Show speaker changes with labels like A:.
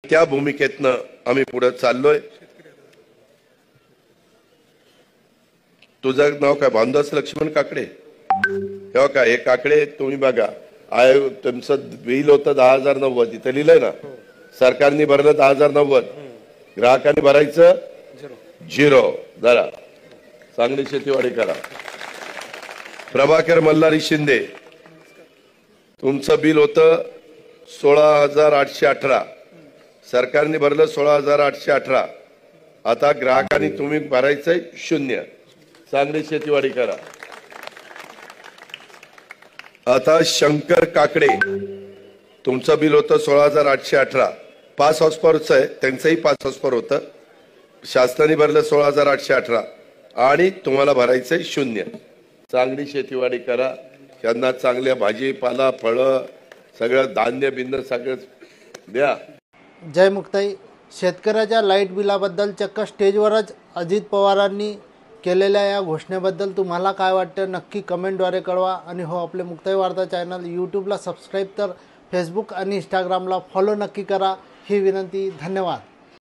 A: त्या भूमिकेतनं आम्ही पुढे चाललोय। तुझं नाव काय? भानुदास लक्ष्मण काकडे। तेव्हा काय हे काकडे तुम्ही बघा, आयोग तुमचं बिल होतं 10,090, इथं लिहिलंय ना, सरकारने भरलं 10,090, ग्राहकांनी भरायचं 0। जरा चांगली शेतीवाडी करा। प्रभाकर मल्हारी शिंदे, तुमचं बिल होतं 16,818, सरकारने भरलं 16,818, आता ग्राहकांनी तुम्ही भरायचंय 0। चांगली शेतीवाडी करा। आता शंकर काकडे, तुमचं बिल होतं 16,818, 5 हॉर्सपॉवरचं आहे, त्यांचंही 5 हॉर्सपॉवर होतं, शासनाने भरलं 16,818 आणि तुम्हाला भरायचंय 0। चांगली शेतीवाडी करा। त्यांना चांगल्या भाजीपाला, फळं, सगळं धान्य बिन्न सगळं द्या।
B: जय मुक्ताई। शेतकऱ्याच्या लाईट बिलाबद्दल चक्क स्टेजवरच अजित पवारांनी केलेल्या या घोषणेबद्दल तुम्हाला काय वाटतं नक्की कमेंटद्वारे कळवा। आणि हो, आपले मुक्ताई वार्ता चॅनल यूट्यूबला सबस्क्राईब तर फेसबुक आणि इंस्टाग्रामला फॉलो नक्की करा ही विनंती। धन्यवाद।